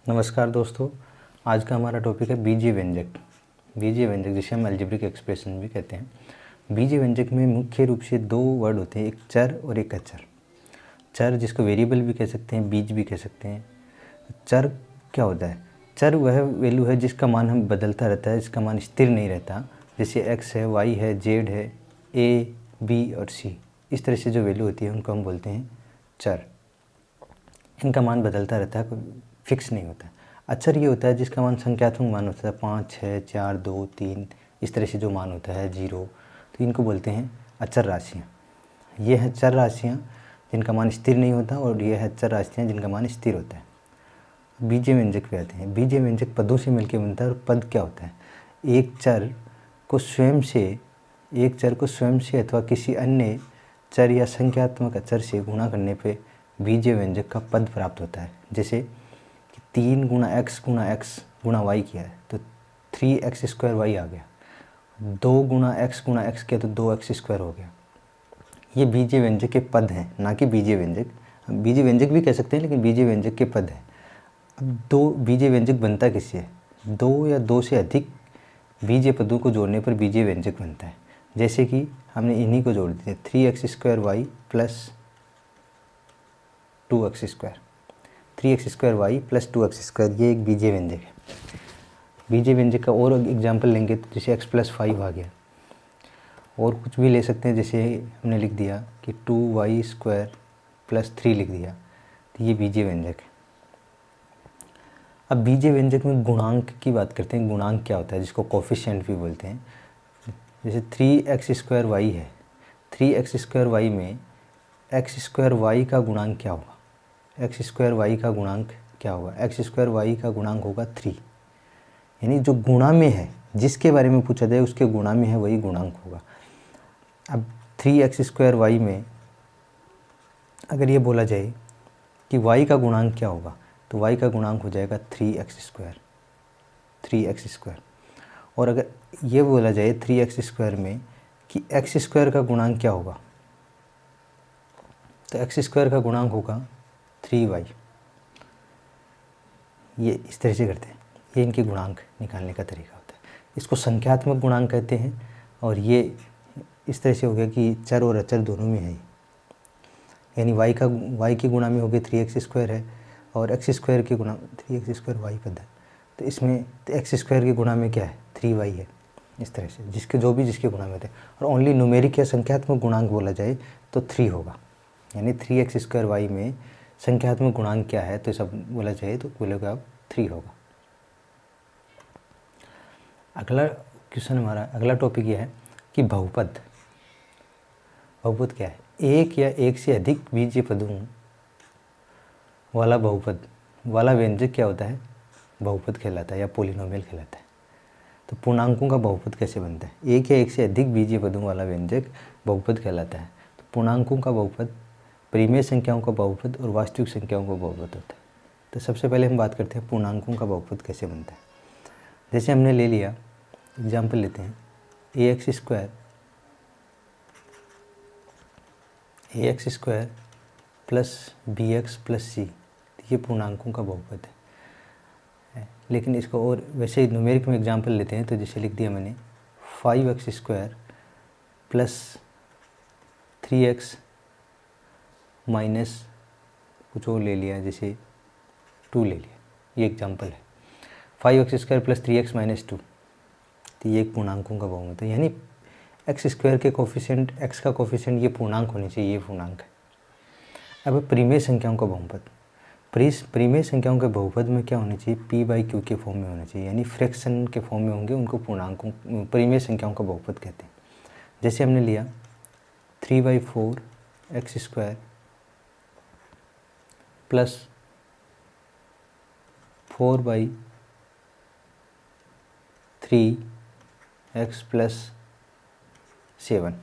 नमस्कार दोस्तों, आज का हमारा टॉपिक है बीजीय व्यंजक। बीजीय व्यंजक जिसे हम अलजेब्रिक एक्सप्रेशन भी कहते हैं। बीजीय व्यंजक में मुख्य रूप से दो वर्ड होते हैं, एक चर और एक अचर। चर जिसको वेरिएबल भी कह सकते हैं, बीज भी कह सकते हैं। चर क्या होता है? चर वह वैल्यू है जिसका मान हम बदलता रहता है, जिसका मान स्थिर नहीं रहता। जैसे एक्स है, वाई है, जेड है, ए, बी और सी। इस तरह से जो वैल्यू होती है उनको हम बोलते हैं चर। इनका मान बदलता रहता है, कोई फिक्स नहीं होता है। अचर ये होता है जिसका मान संख्यात्मक मान होता है, 5, 6, 4, 2, 3 इस तरह से जो मान होता है, 0। तो इनको बोलते हैं अचर राशियाँ। ये हैं चर राशियाँ जिनका मान स्थिर नहीं होता, और ये है अचर राशियाँ जिनका मान स्थिर होता है। बीजीय व्यंजक पे आते हैं। बीजीय व्यंजक पदों से मिलकर बनता है। और पद क्या होता है? एक चर को स्वयं से अथवा किसी अन्य चर या संख्यात्मक अचर से गुणा करने पे बीजीय व्यंजक का पद प्राप्त होता है। जैसे कि 3 गुणा एक्स गुणा वाई किया है तो 3x² वाई आ गया। 2 गुणा एक्स किया तो 2x² हो गया। ये बीजीय व्यंजक के पद हैं, ना कि बीजीय व्यंजक। हम बीजीय व्यंजक भी कह सकते हैं, लेकिन बीजीय व्यंजक के पद हैं। अब दो बीजीय व्यंजक बनता किससे है? 2 या 2 से अधिक बीजीय पदों को जोड़ने पर बीजीय व्यंजक बनता है। जैसे कि हमने इन्हीं को जोड़ दिया, 3x² Y plus 2x²। 3x² Y plus 2x², ये एक बीजीय व्यंजक है। बीजीय व्यंजक का और एग्जाम्पल लेंगे तो जैसे x+5 आ गया। और कुछ भी ले सकते हैं, जैसे हमने लिख दिया कि 2y² प्लस 3 लिख दिया, तो ये बीजीय व्यंजक है। अब बीजीय व्यंजक में गुणांक की बात करते हैं। गुणांक क्या होता है, जिसको कोफिशिएंट भी बोलते हैं। जैसे 3x² वाई है, 3x² वाई में x² वाई का गुणांक क्या होगा? x² वाई का गुणांक क्या होगा? x² वाई का गुणांक होगा 3। यानी जो गुणा में है, जिसके बारे में पूछा जाए उसके गुणा में है, वही गुणांक होगा। अब 3x² वाई में अगर ये बोला जाए कि y का गुणांक क्या होगा, तो y का गुणांक हो जाएगा 3x²। और अगर ये बोला जाए 3x² में कि x² का गुणांक क्या होगा, तो x² का गुणांक होगा 3y। ये इस तरह से करते हैं। ये इनके गुणांक निकालने का तरीका होता है। इसको संख्यात्मक गुणांक कहते हैं। और ये इस तरह से हो गया कि चर और अचर दोनों में है। यानी y के गुणा में हो गए 3x² है, और x² के गुणा 3x² y पद है, तो इसमें x² के गुणा में क्या है? 3y है। इस तरह से जिसके गुणा में होते हैं। और ओनली न्यूमेरिक या संख्यात्मक गुणांक बोला जाए तो 3 होगा। यानी 3x² वाई में संख्यात्मक गुणांक क्या है, तो सब बोला जाए तो बोलेगा अब 3 होगा। अगला क्वेश्चन, हमारा अगला टॉपिक यह है कि बहुपद क्या है? एक या एक से अधिक बीजीय पदों वाला बहुपद वाला व्यंजक क्या होता है? बहुपद कहलाता है या पॉलिनोमियल कहलाता है। तो पूर्णांकों का बहुपद कैसे बनता है? एक या एक से अधिक बीजीय पदों वाला व्यंजक बहुपद कहलाता है। तो पूर्णांकों का बहुपद, परिमेय संख्याओं का बहुपद और वास्तविक संख्याओं का बहुपद होता है। तो सबसे पहले हम बात करते हैं पूर्णांकों का बहुपद कैसे बनता है। जैसे हमने ले लिया, एग्जाम्पल लेते हैं, ax² plus bx plus c, ये पूर्णांकों का बहुपद है। लेकिन इसको और वैसे ही न्यूमेरिक में एग्जाम्पल लेते हैं, तो जैसे लिख दिया मैंने 5x² प्लस 3x माइनस कुछ और ले लिया, जैसे 2 ले लिया। ये एग्जाम्पल है। 5x² प्लस 3x माइनस 2, तो ये एक पूर्णांकों का बहुपद है। यानी x² के कोफिशिएंट, x का कोफिशिएंट ये पूर्णांक होनी चाहिए, ये पूर्णांक है। अब परिमेय संख्याओं का बहुपद, परिमेय संख्याओं के बहुपद में क्या होनी चाहिए? p/q के फॉर्म में होना चाहिए। यानी फ्रैक्शन के फॉर्म में होंगे, उनको पूर्णांकों, परिमेय संख्याओं का बहुपद कहते हैं। जैसे हमने लिया 3/4x² प्लस 4/3x प्लस 7।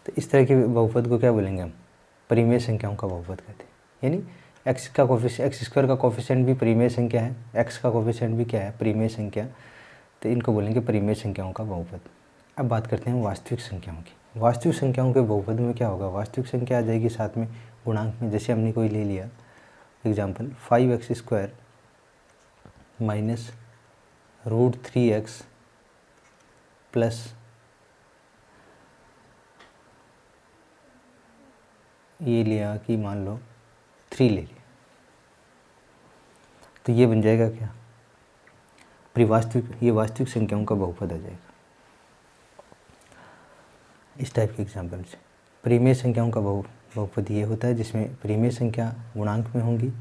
तो इस तरह के बहुपद को क्या बोलेंगे हम? परिमेय संख्याओं का बहुपद कहते हैं। यानी x² का कोफिशिएंट भी परिमेय संख्या है, x का कोफिशिएंट भी क्या है? परिमेय संख्या। तो इनको बोलेंगे परिमेय संख्याओं का बहुपद। अब बात करते हैं वास्तविक संख्याओं की। वास्तविक संख्याओं के बहुपद में क्या होगा? वास्तविक संख्या आ जाएगी साथ में गुणांक में। जैसे हमने कोई ले लिया example 5x² minus √3x plus ये लिया कि मान लो 3 ले लिया, तो ये बन जाएगा क्या, ये वास्तविक संख्याओं का बहुपद आ जाएगा। इस टाइप के एग्जाम्पल से परिमेय संख्याओं का बहुपद ये होता है जिसमें परिमेय संख्या गुणांक में होंगी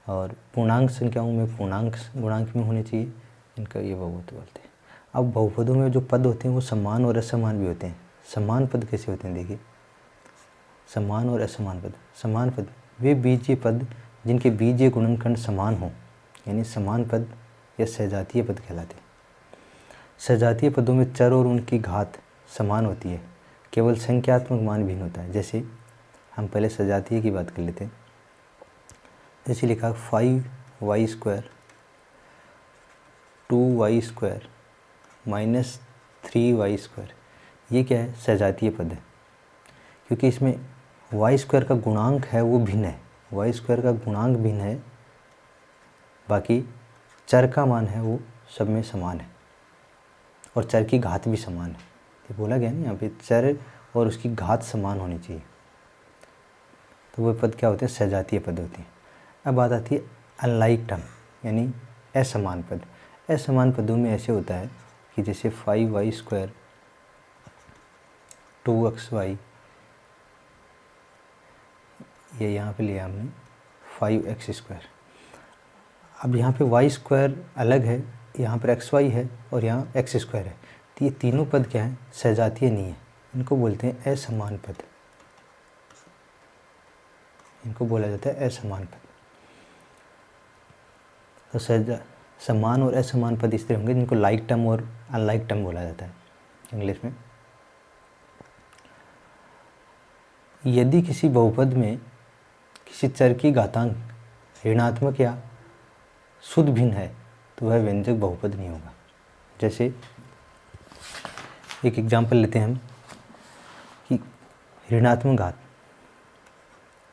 और पूर्णांक संख्याओं में पूर्णांक गुणांक में होने चाहिए, इनका ये बहुपद बोलते हैं। अब बहुपदों में जो पद होते हैं वो समान और असमान भी होते हैं। समान पद कैसे होते हैं देखिए, समान और असमान पद। समान पद वे बीजीय पद जिनके बीजीय गुणनखंड समान हों, यानी समान पद या सजातीय पद कहलाते हैं। सजातीय पदों में चर और उनकी घात समान होती है, केवल संख्यात्मक मान भिन्न होता है। जैसे हम पहले सजातीय की बात कर लेते हैं, जैसे लिखा 5y² 2y² माइनस 3y², ये क्या है, सजातीय पद है, क्योंकि इसमें y² का गुणांक है वो भिन्न है, y² का गुणांक भिन्न है, बाकी चर का मान है वो सब में समान है और चर की घात भी समान है। ये बोला गया ना यहाँ पे, चर और उसकी घात समान होनी चाहिए, तो वो पद क्या होते हैं, सजातीय पद होते हैं। अब बात आती है अनलाइक टर्म, यानी असमान पद। असमान पदों में ऐसे होता है कि जैसे 5y² 2xy, ये यहाँ पे लिया हमने 5x²। अब यहाँ पे y² अलग है, यहाँ पर xy है और यहाँ x² है, तो ये तीनों पद क्या हैं, सजातीय नहीं है, इनको बोलते हैं असमान पद। इनको बोला जाता है असमान पद। तो समान और असमान पद इस तरह होंगे जिनको लाइक टर्म और अनलाइक टर्म बोला जाता है इंग्लिश में। यदि किसी बहुपद में किसी चर की घातांक ऋणात्मक या शुद्ध भिन्न है तो वह व्यंजक बहुपद नहीं होगा। जैसे एक एग्जाम्पल लेते हैं हम कि ऋणात्मक घात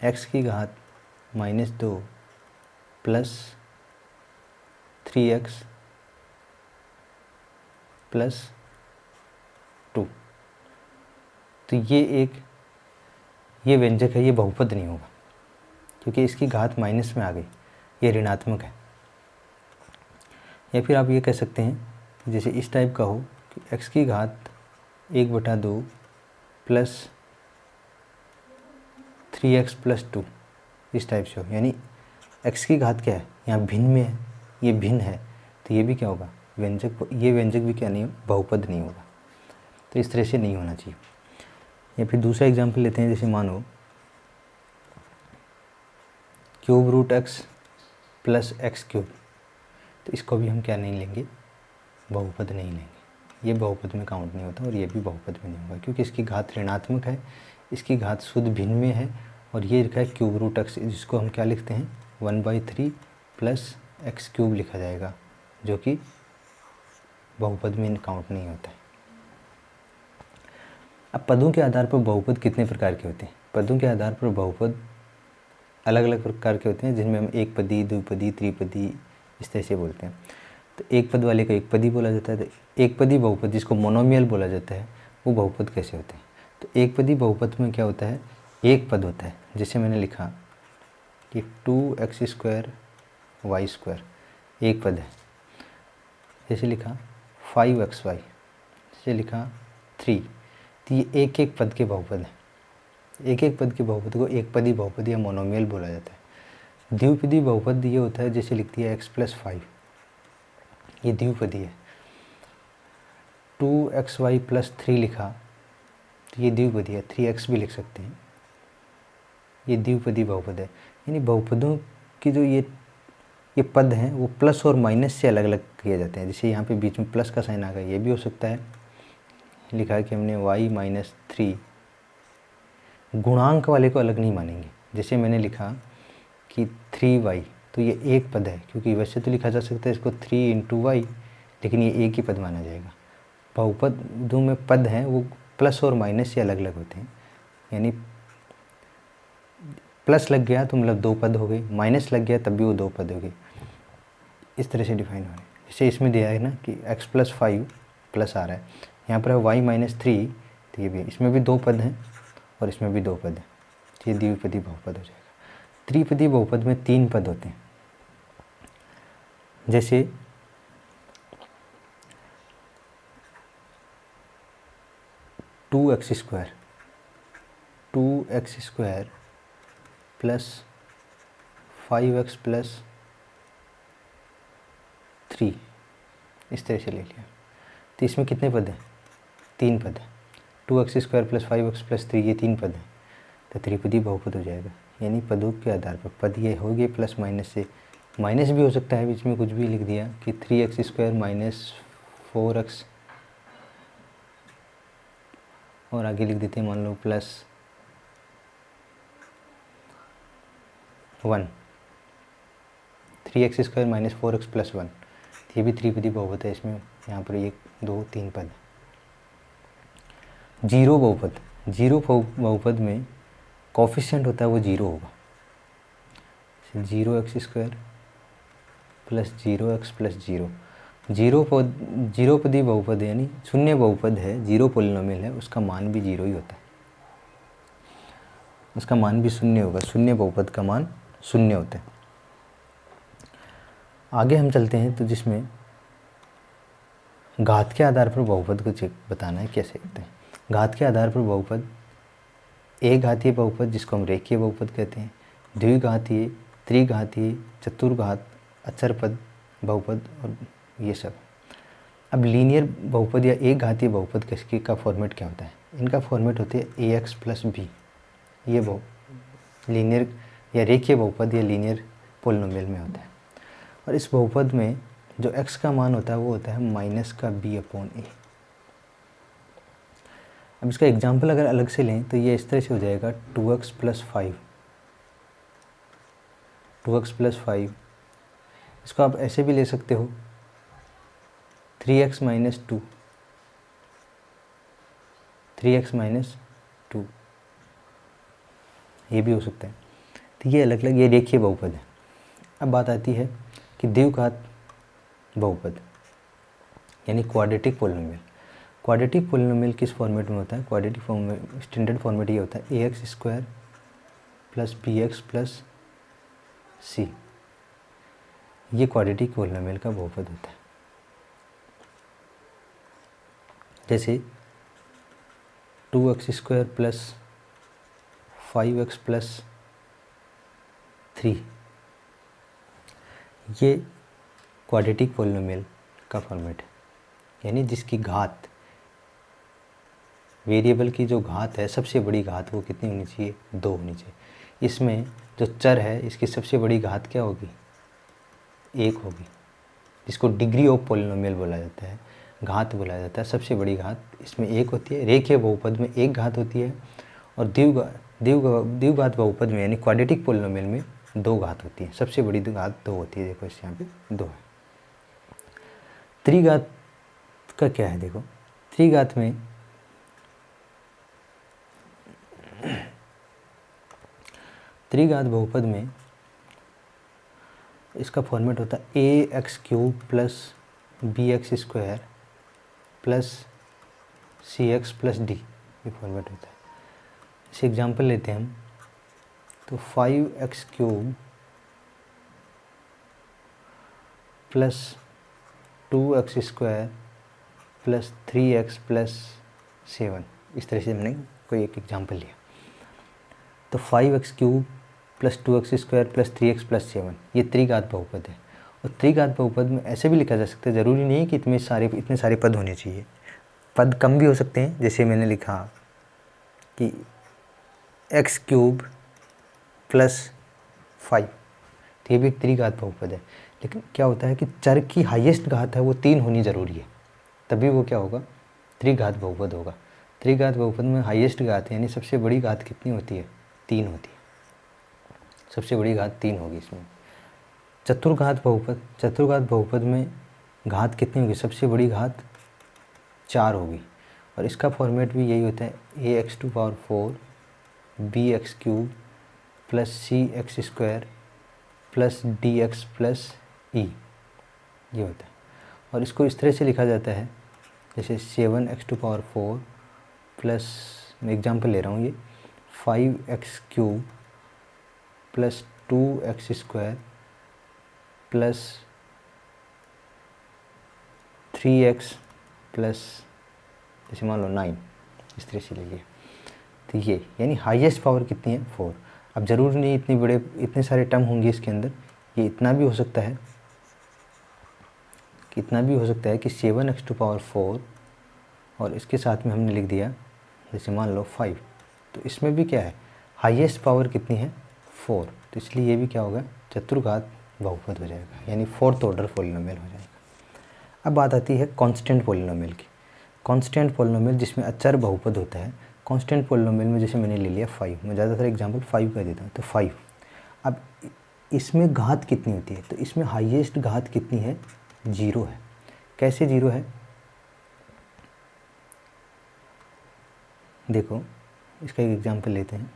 x की घात -2 प्लस 3x प्लस 2, तो ये व्यंजक है, ये बहुपद नहीं होगा क्योंकि इसकी घात माइनस में आ गई, ये ऋणात्मक है। या फिर आप ये कह सकते हैं जैसे इस टाइप का हो कि x की घात 1/2 प्लस 3x प्लस 2, इस टाइप से हो, यानी x की घात क्या है, यहाँ भिन्न में है, ये भिन्न है, तो ये भी क्या होगा, ये व्यंजक भी क्या नहीं हो, बहुपद नहीं होगा। तो इस तरह से नहीं होना चाहिए। या फिर दूसरा एग्जाम्पल लेते हैं, जैसे मानो √x प्लस x³, तो इसको भी हम क्या नहीं लेंगे, बहुपद नहीं लेंगे, ये बहुपद में काउंट नहीं होता और ये भी बहुपद में नहीं होगा क्योंकि इसकी घात ऋणात्मक है, इसकी घात शुद्ध भिन्न में है और ये लिखा है √x, जिसको हम क्या लिखते हैं 1/3 प्लस x³ लिखा जाएगा, जो कि बहुपद में काउंट नहीं होता है। अब पदों के आधार पर बहुपद कितने प्रकार के होते हैं। पदों के आधार पर बहुपद अलग अलग प्रकार के होते हैं, जिनमें हम एक पदी, द्विपदी, त्रिपदी इस तरह से बोलते हैं। तो एक पद वाले को एक पदी बोला जाता है। तो एक पदी बहुपद जिसको मोनोमियल बोला जाता है, वो बहुपद कैसे होते हैं। तो एक पदी बहुपद में क्या होता है, एक पद होता है, जैसे मैंने लिखा कि 2x² y², एक पद है। जैसे लिखा 5xy, जैसे लिखा 3, तो ये एक एक पद के बहुपद हैं। एक एक पद के बहुपद को एक पदी बहुपद या मोनोमियल बोला जाता है। द्विपदी बहुपद ये होता है, जैसे लिखती है x + 5, ये द्विपदी है। 2xy + 3 लिखा तो ये द्विपदी है, 3x भी लिख सकते हैं, ये द्विपदी बहुपद है। यानी बहुपदों की जो ये पद हैं वो प्लस और माइनस से अलग अलग किए जाते हैं। जैसे यहाँ पे बीच में प्लस का साइन आ गया, ये भी हो सकता है। लिखा है कि हमने y - 3, गुणांक वाले को अलग नहीं मानेंगे। जैसे मैंने लिखा कि 3y, तो ये एक पद है, क्योंकि वैसे तो लिखा जा सकता है इसको 3 × y, लेकिन ये एक ही पद माना जाएगा। बहुपदों में पद हैं वो प्लस और माइनस से अलग अलग होते हैं। यानी प्लस लग गया तो मतलब 2 पद हो गए, माइनस लग गया तब भी वो 2 पद हो गए। इस तरह से डिफाइन हो रहा है। जैसे इसमें दिया है ना कि x+5 प्लस आ रहा है, यहाँ पर है y-3, तो ये भी, इसमें भी 2 पद हैं और इसमें भी 2 पद हैं, ये द्विपदी बहुपद हो जाएगा। त्रिपदी बहुपद में 3 पद होते हैं, जैसे two x square plus 5x plus 3, इस तरह से ले लिया। तो इसमें कितने पद हैं? 3 पद है। 2x² प्लस 5x प्लस 3, ये 3 पद हैं, तो त्रिपदी बहुपद हो जाएगा। यानी पदों के आधार पर पद ये हो गए प्लस माइनस से, माइनस भी हो सकता है, बीच में कुछ भी लिख दिया कि 3x² माइनस 4x, और आगे लिख देते हैं मान लो plus 1, 3x² minus 4x plus 1, ये भी त्रिपदी बहुपद है। इसमें यहाँ पर 1 2 3 पद। जीरो बहुपद, जीरो बहुपद में कोफिशिएंट होता है वो 0 होगा। 0x² plus 0x plus 0, zero पदी बहुपद यानी शून्य बहुपद है, जीरो पोलिनोमियल है, उसका मान भी 0 ही होता है, उसका मान भी 0 होगा। शून्य बहुपद का मान 0 होता है। आगे हम चलते हैं, तो जिसमें घात के आधार पर बहुपद को चेक बताना है कैसे करते हैं। घात के आधार पर बहुपद, एक घातीय बहुपद जिसको हम रेखीय बहुपद कहते हैं, द्विघातीय, त्रिघातीय, चतुर्घात, अचरपद बहुपद और ये सब। अब लीनियर बहुपद या एक घातीय बहुपद किसकी का फॉर्मेट क्या होता है? इनका फॉर्मेट होते हैं ax प्लस b। ये लीनियर या रेखीय बहुपद या लीनियर पोलिनोमियल में होता है। और इस बहुपद में जो x का मान होता है वो होता है माइनस का b/a। अब इसका एग्जाम्पल अगर अलग से लें तो ये इस तरह से हो जाएगा 2x प्लस 5, 2x प्लस 5। इसको आप ऐसे भी ले सकते हो 3x माइनस 2, 3x माइनस 2, ये भी हो सकता है। तो ये अलग अलग, ये रेखीय बहुपद है। अब बात आती है कि द्विघात बहुपद यानी क्वाड्रेटिक पोलिनोमियल। क्वाड्रेटिक पोलिनोमियल किस फॉर्मेट में होता है? क्वाड्रेटिक फॉर्मेट, स्टैंडर्ड फॉर्मेट ये होता है ax² plus bx plus c। ये क्वाड्रेटिक पोलिनोमियल का बहुपद होता है। जैसे 2x² प्लस 5x प्लस 3, ये क्वाड्रेटिक पोलिनोमियल का फॉर्मेट है, यानी जिसकी घात, वेरिएबल की जो घात है, सबसे बड़ी घात वो कितनी होनी चाहिए? 2 होनी चाहिए। इसमें जो चर है इसकी सबसे बड़ी घात क्या होगी? 1 होगी, जिसको डिग्री ऑफ पोलिनोमियल बोला जाता है, घात बोला जाता है। सबसे बड़ी घात इसमें 1 होती है। रेखीय बहुपद में 1 घात होती है, और द्विघात बहुपद में यानी क्वाड्रेटिक पोलिनोमियल में 2 घात होती है। सबसे बड़ी घात 2 होती है। देखो इस यहाँ पे 2 है। त्रिघात का क्या है? देखो त्रिघात में त्रिघात बहुपद में इसका फॉर्मेट होता है ax³ plus bx² plus cx plus d, ये फॉर्मेट होता है। इसे एग्जांपल लेते हैं हम, तो 5x³ plus 2x² plus 3x plus 7, इस तरह से हमने कोई एक एग्जांपल लिया। तो 5x³ plus 2x² plus 3x plus 7, ये त्रिघात बहुपद है। और त्रिघात बहुपद में ऐसे भी लिखा जा सकता है, ज़रूरी नहीं है कि इतने सारे पद होने चाहिए, पद कम भी हो सकते हैं। जैसे मैंने लिखा कि x³ प्लस 5, तो ये भी त्रिघात बहुपद है। लेकिन क्या होता है कि चर की हाईएस्ट घात है वो 3 होनी ज़रूरी है, तभी वो क्या होगा? त्रिघात बहुपद होगा। त्रिघात बहुपद में हाईएस्ट घात यानी सबसे बड़ी घात कितनी होती है? 3 होती है। सबसे बड़ी घात 3 होगी इसमें। चतुर्घात बहुपद में घात कितनी होगी? सबसे बड़ी घात 4 होगी। और इसका फॉर्मेट भी यही होता है ax⁴ bx³ plus c x square plus d x plus e, ये होता है। और इसको इस तरह से लिखा जाता है जैसे 7x⁴ प्लस, मैं एग्जांपल ले रहा हूँ, ये 5x³ plus 2x² plus 3x plus जैसे मान लो 9, इस तरह से लीजिए। तो ये यानी हाईएस्ट पावर कितनी है 4। अब ज़रूरी नहीं इतने सारे टर्म होंगे इसके अंदर, ये इतना भी हो सकता है कि 7x⁴ और इसके साथ में हमने लिख दिया जैसे मान लो 5, तो इसमें भी क्या है हाईएस्ट पावर कितनी है 4, तो इसलिए ये भी क्या होगा चतुर्घात बहुपद हो जाएगा, यानी 4th ऑर्डर पॉलिनोमियल हो जाएगा। अब बात आती है कांस्टेंट पॉलिनोमियल की। कांस्टेंट पॉलिनोमियल जिसमें अचर बहुपद होता है, कांस्टेंट पॉलिनोमियल में जैसे मैंने ले लिया 5, मैं ज़्यादातर एग्जांपल 5 का देता हूँ, तो 5। अब इसमें घात कितनी होती है, तो इसमें हाईएस्ट घात कितनी है 0 है। कैसे 0 है, देखो इसका एक एग्जांपल लेते हैं।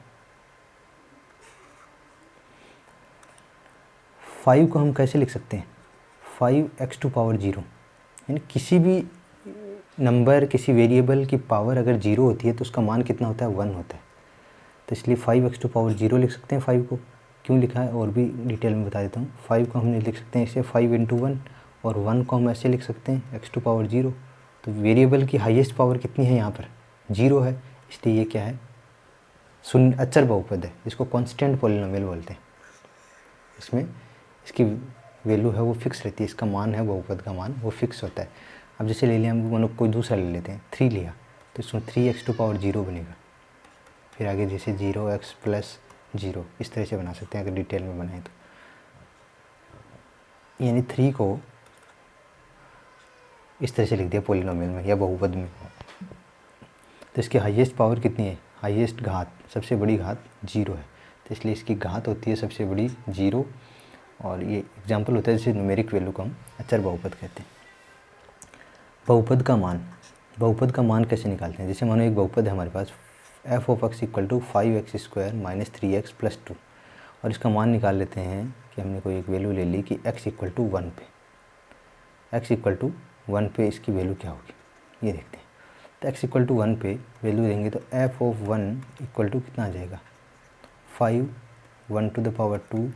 5 को हम कैसे लिख सकते हैं, 5x⁴, यानी किसी भी नंबर, किसी वेरिएबल की पावर अगर 0 होती है तो उसका मान कितना होता है 1 होता है। तो इसलिए 5x⁴ लिख सकते हैं। 5 को क्यों लिखा है और भी डिटेल में बता देता हूँ। 5 को हमने लिख सकते हैं इसे 5 × 1, और 1 को हम ऐसे लिख सकते हैं x⁴। तो वेरिएबल की हाईएस्ट पावर कितनी है यहाँ पर 0 है, इसलिए ये क्या है शून्य अचर बहुपद है, जिसको कांस्टेंट पॉलिनोमियल बोलते हैं। इसमें इसकी वैल्यू है वो फिक्स रहती है, इसका मान है बहुपद का मान वो फिक्स होता है। अब जैसे ले लिया हम मानो कोई दूसरा ले लेते हैं 3 लिया, तो इसमें 3x⁴ बनेगा। फिर आगे जैसे 0x + 0 इस तरह से बना सकते हैं अगर डिटेल में बनाएं तो, यानी 3 को इस तरह से लिख दिया पॉलिनोमियल में या बहुपद में। तो इसकी हाईएस्ट पावर कितनी है, हाईएस्ट घात, सबसे बड़ी घात 0 है, तो इसलिए इसकी घात होती है सबसे बड़ी 0। और ये एग्जांपल होता है जैसे न्यूमेरिक वैल्यू को हम अचर बहुपद कहते हैं। बहुपद का मान कैसे निकालते हैं, जैसे मानो एक बहुपद है हमारे पास f(x) = 5x² - 3x + 2, और इसका मान निकाल लेते हैं कि हमने कोई एक वैल्यू ले ली कि x = 1 पे, x = 1 पे इसकी वैल्यू क्या होगी ये देखते हैं। तो x = 1 पे वैल्यू देंगे तो f(1) = कितना आ जाएगा 5 1⁻²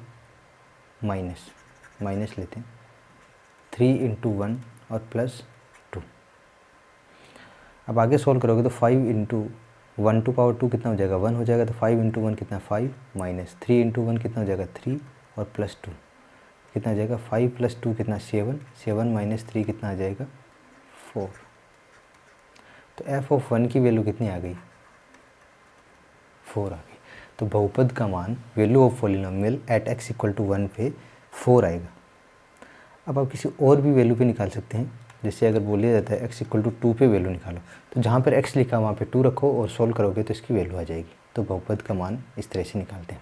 माइनस लेते हैं 3 × 1 और +2। अब आगे सोल्व करोगे तो 5 × 1⁻² कितना हो जाएगा 1 हो जाएगा, तो 5 × 1 कितना 5 माइनस 3 × 1 कितना हो जाएगा 3 और +2 कितना आ जाएगा 5 + 2 कितना 7 - 3 कितना आ जाएगा 4। तो f(1) की वैल्यू कितनी आ गई 4 आ गई। तो बहुपद का मान value of polynomial at x = 1 पे 4 आएगा। अब आप किसी और भी वैल्यू पे निकाल सकते हैं, जैसे अगर बोलिया जाता है x = 2 पे वैल्यू निकालो, तो जहाँ पर x लिखा वहाँ पे 2 रखो और सोल्व करोगे तो इसकी वैल्यू आ जाएगी। तो बहुपद का मान इस तरह से निकालते हैं।